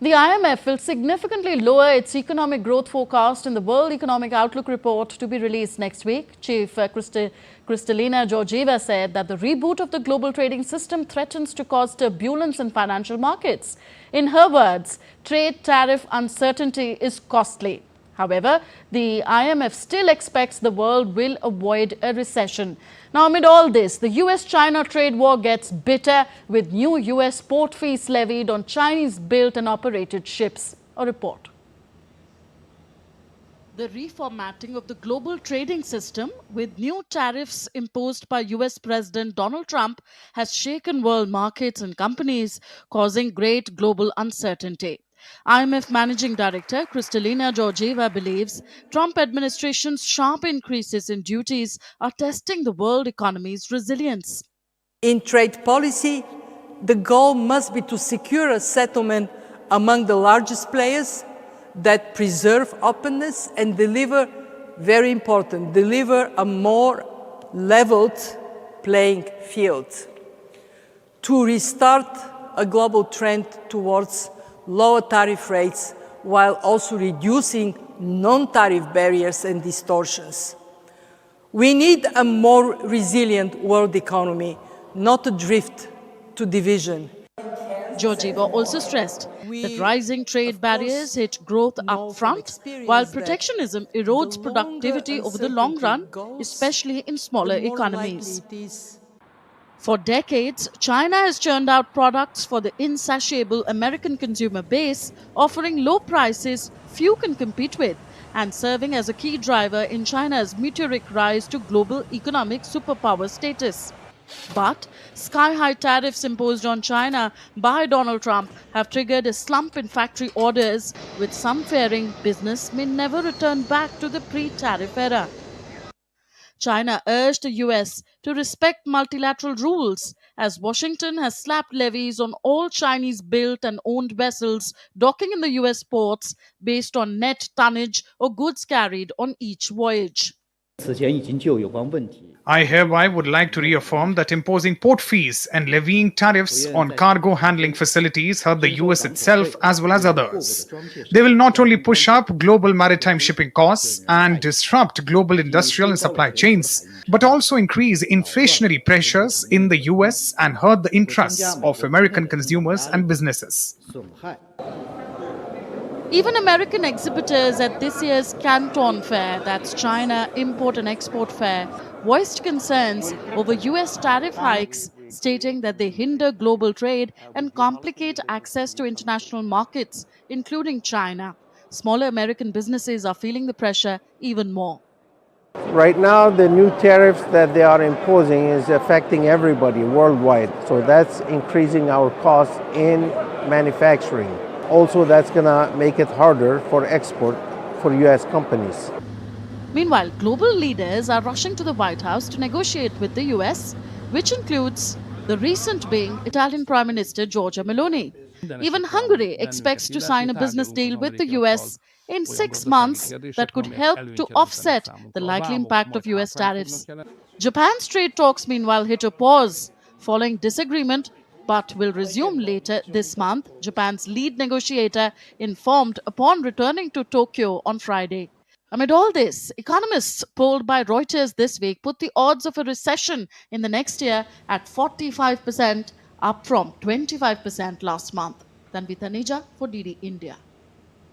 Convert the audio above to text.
The IMF will significantly lower its economic growth forecast in the World Economic Outlook report to be released next week. Chief Kristalina Georgieva said that the reboot of the global trading system threatens to cause turbulence in financial markets. In her words, trade tariff uncertainty is costly. However, the IMF still expects the world will avoid a recession. Now, amid all this, the US-China trade war gets bitter with new US port fees levied on Chinese-built and operated ships. A report. The reformatting of the global trading system with new tariffs imposed by US President Donald Trump has shaken world markets and companies, causing great global uncertainty. IMF Managing Director Kristalina Georgieva believes Trump administration's sharp increases in duties are testing the world economy's resilience. In trade policy, the goal must be to secure a settlement among the largest players that preserve openness and deliver, very important, deliver a more leveled playing field. To restart a global trend towards lower tariff rates while also reducing non-tariff barriers and distortions. We need a more resilient world economy, not a drift to division. Georgieva also stressed that rising trade barriers hit growth up front, while protectionism erodes productivity over the long run, especially in smaller economies. For decades, China has churned out products for the insatiable American consumer base, offering low prices few can compete with, and serving as a key driver in China's meteoric rise to global economic superpower status. But sky-high tariffs imposed on China by Donald Trump have triggered a slump in factory orders, with some fearing business may never return back to the pre-tariff era. China urged the US to respect multilateral rules, as Washington has slapped levies on all Chinese-built and owned vessels docking in the US ports based on net tonnage or goods carried on each voyage. I hereby would like to reaffirm that imposing port fees and levying tariffs on cargo handling facilities hurt the US itself as well as others. They will not only push up global maritime shipping costs and disrupt global industrial and supply chains, but also increase inflationary pressures in the US and hurt the interests of American consumers and businesses. Even American exhibitors at this year's Canton Fair, that's China Import and Export Fair, voiced concerns over US tariff hikes, stating that they hinder global trade and complicate access to international markets, including China. Smaller American businesses are feeling the pressure even more. Right now, the new tariffs that they are imposing is affecting everybody worldwide. So that's increasing our costs in manufacturing. Also, that's going to make it harder for export for US companies. Meanwhile, global leaders are rushing to the White House to negotiate with the US, which includes the recent being Italian Prime Minister Giorgia Meloni. Even Hungary expects to sign a business deal with the US in 6 months that could help to offset the likely impact of US tariffs. Japan's trade talks, meanwhile, hit a pause following disagreement, but will resume later this month, Japan's lead negotiator informed upon returning to Tokyo on Friday. Amid all this, economists polled by Reuters this week put the odds of a recession in the next year at 45%, up from 25% last month. Tanvi Taneja for DD India.